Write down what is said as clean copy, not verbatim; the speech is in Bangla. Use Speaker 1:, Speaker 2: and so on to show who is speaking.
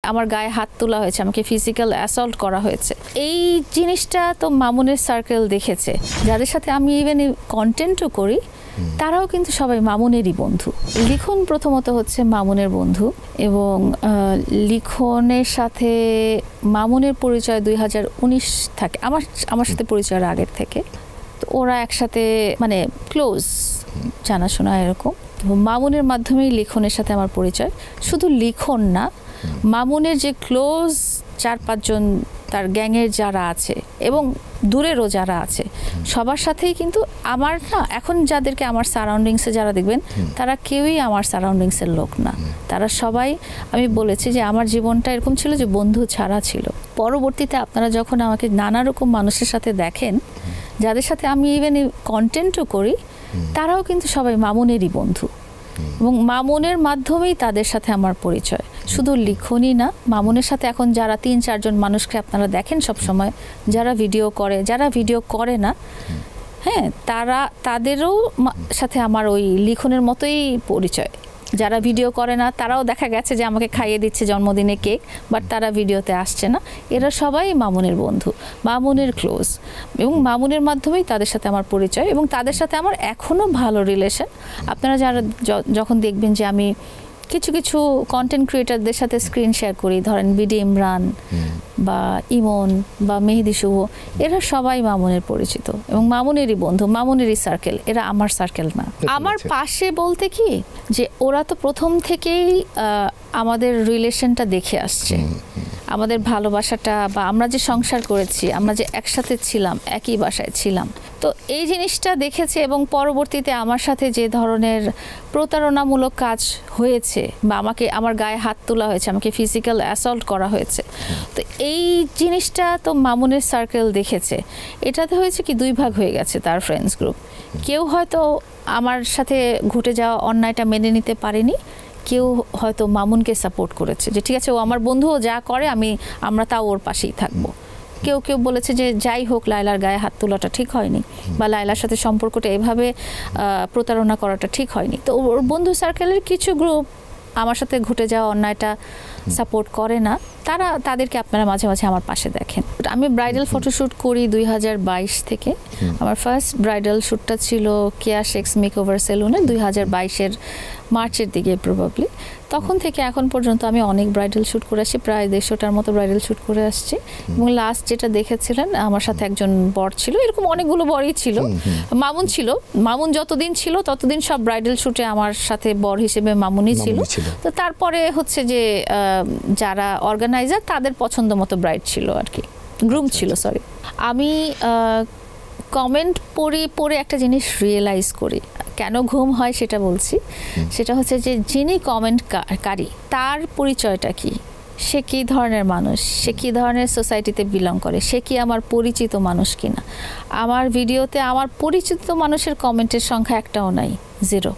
Speaker 1: আমার গায়ে হাত তোলা হয়েছে, আমাকে ফিজিক্যাল অ্যাসল্ট করা হয়েছে। এই জিনিসটা তো মামুনের সার্কেল দেখেছে। যাদের সাথে আমি ইভেন কন্টেন্টও করি তারাও কিন্তু সবাই মামুনেরই বন্ধু। লিখন প্রথমত হচ্ছে মামুনের বন্ধু, এবং লিখনের সাথে মামুনের পরিচয় 2019 থাকে, আমার সাথে পরিচয়ের আগের থেকে। তো ওরা একসাথে মানে ক্লোজ, জানাশোনা এরকম। মামুনের মাধ্যমেই লিখনের সাথে আমার পরিচয়। শুধু লিখন না, মামুনের যে ক্লোজ 4-5 জন তার গ্যাংয়ের যারা আছে এবং দূরেরও যারা আছে সবার সাথেই কিন্তু আমার না, এখন যাদেরকে আমার সারাউন্ডিংসে যারা দেখবেন তারা কেউই আমার সারাউন্ডিংসের লোক না। তারা সবাই, আমি বলেছি যে আমার জীবনটা এরকম ছিল যে বন্ধু ছাড়া ছিল। পরবর্তীতে আপনারা যখন আমাকে নানা রকম মানুষের সাথে দেখেন, যাদের সাথে আমি ইভেন কন্টেন্টও করি, তারাও কিন্তু সবাই মামুনেরই বন্ধু, এবং মামুনের মাধ্যমেই তাদের সাথে আমার পরিচয়। শুধু লিখনই না, মামুনের সাথে এখন যারা 3-4 জন মানুষকে আপনারা দেখেন সব সময়, যারা ভিডিও করে, যারা ভিডিও করে না, হ্যাঁ, তাদেরও সাথে আমার ওই লিখনের মতোই পরিচয়। যারা ভিডিও করে না তারাও দেখা গেছে যে আমাকে খাইয়ে দিচ্ছে জন্মদিনে কেক, বাট তারা ভিডিওতে আসছে না। এরা সবাই মামুনের বন্ধু, মামুনের ক্লোজ, এবং মামুনের মাধ্যমেই তাদের সাথে আমার পরিচয়, এবং তাদের সাথে আমার এখনও ভালো রিলেশন। আপনারা যারা যখন দেখবেন যে আমি কিছু কিছু কন্টেন্ট ক্রিয়েটারদের সাথে স্ক্রিন শেয়ার করি, ধরেন বিডি ইমরান বা ইমন বা মেহেদি শুভ, এরা সবাই মামুনের পরিচিত এবং মামুনেরই বন্ধু, মামুনেরই সার্কেল। এরা আমার সার্কেল না। আমার পাশে বলতে কি, যে ওরা তো প্রথম থেকেই আমাদের রিলেশনটা দেখে আসছে, আমাদের ভালোবাসাটা, বা আমরা যে সংসার করেছি, আমরা যে একসাথে ছিলাম, একই বাসায় ছিলাম, তো এই জিনিসটা দেখেছে। এবং পরবর্তীতে আমার সাথে যে ধরনের প্রতারণামূলক কাজ হয়েছে, বা আমার গায়ে হাত তোলা হয়েছে, আমাকে ফিজিক্যাল অ্যাসল্ট করা হয়েছে, তো এই জিনিসটা তো মামুনের সার্কেল দেখেছে। এটাতে হয়েছে কি, 2 ভাগ হয়ে গেছে তার ফ্রেন্ডস গ্রুপ। কেউ হয়তো আমার সাথে ঘটে যাওয়া অন্যায়টা মেনে নিতে পারেনি, কেউ হয়তো মামুনকে সাপোর্ট করেছে যে ঠিক আছে, ও আমার বন্ধু, ও যা করে আমরা তাও ওর পাশেই থাকবো। কেউ কেউ বলেছে যে যাই হোক, লায়লার গায়ে হাত তোলাটা ঠিক হয়নি, বা লায়লার সাথে সম্পর্কটা এভাবে প্রতারণা করাটা ঠিক হয়নি। তো ওর বন্ধু সার্কেলের কিছু গ্রুপ আমার সাথে ঘটে যাওয়া অন্যায়টা সাপোর্ট করে না, তাদেরকে আপনারা মাঝে মাঝে আমার পাশে দেখেন। আমি ব্রাইডাল ফটোশ্যুট করি 2022 থেকে। আমার ফার্স্ট ব্রাইডাল শ্যুটটা ছিল কেয়া শেক্স মেকওভার সেলুনে 2022-এর মার্চের দিকে প্রবাবলি। তখন থেকে এখন পর্যন্ত আমি অনেক ব্রাইডাল শ্যুট করে আসছি, প্রায় 150টার মতো ব্রাইডাল শ্যুট করে আসছি। এবং লাস্ট যেটা দেখেছিলেন, আমার সাথে একজন বর ছিল, এরকম অনেকগুলো বরই ছিল। মামুন ছিল, মামুন যতদিন ছিল ততদিন সব ব্রাইডাল শ্যুটে আমার সাথে বর হিসেবে মামুনই ছিল। তো তারপরে হচ্ছে যে যারা অর্গানাইজার, তাদের পছন্দ মতো ব্রাইড ছিল আর কি, গ্রুম ছিল, সরি। আমি কমেন্ট পড়ে একটা জিনিস রিয়েলাইজ করি, কেন ঘুম হয় সেটা বলছি। সেটা হচ্ছে যে যিনি কমেন্টকারী, তার পরিচয়টা কি, সে কী ধরনের মানুষ, সে কী ধরনের সোসাইটিতে বিলং করে, সে কি আমার পরিচিত মানুষ কিনা। আমার ভিডিওতে আমার পরিচিত মানুষের কমেন্টের সংখ্যা একটাও নাই, 0।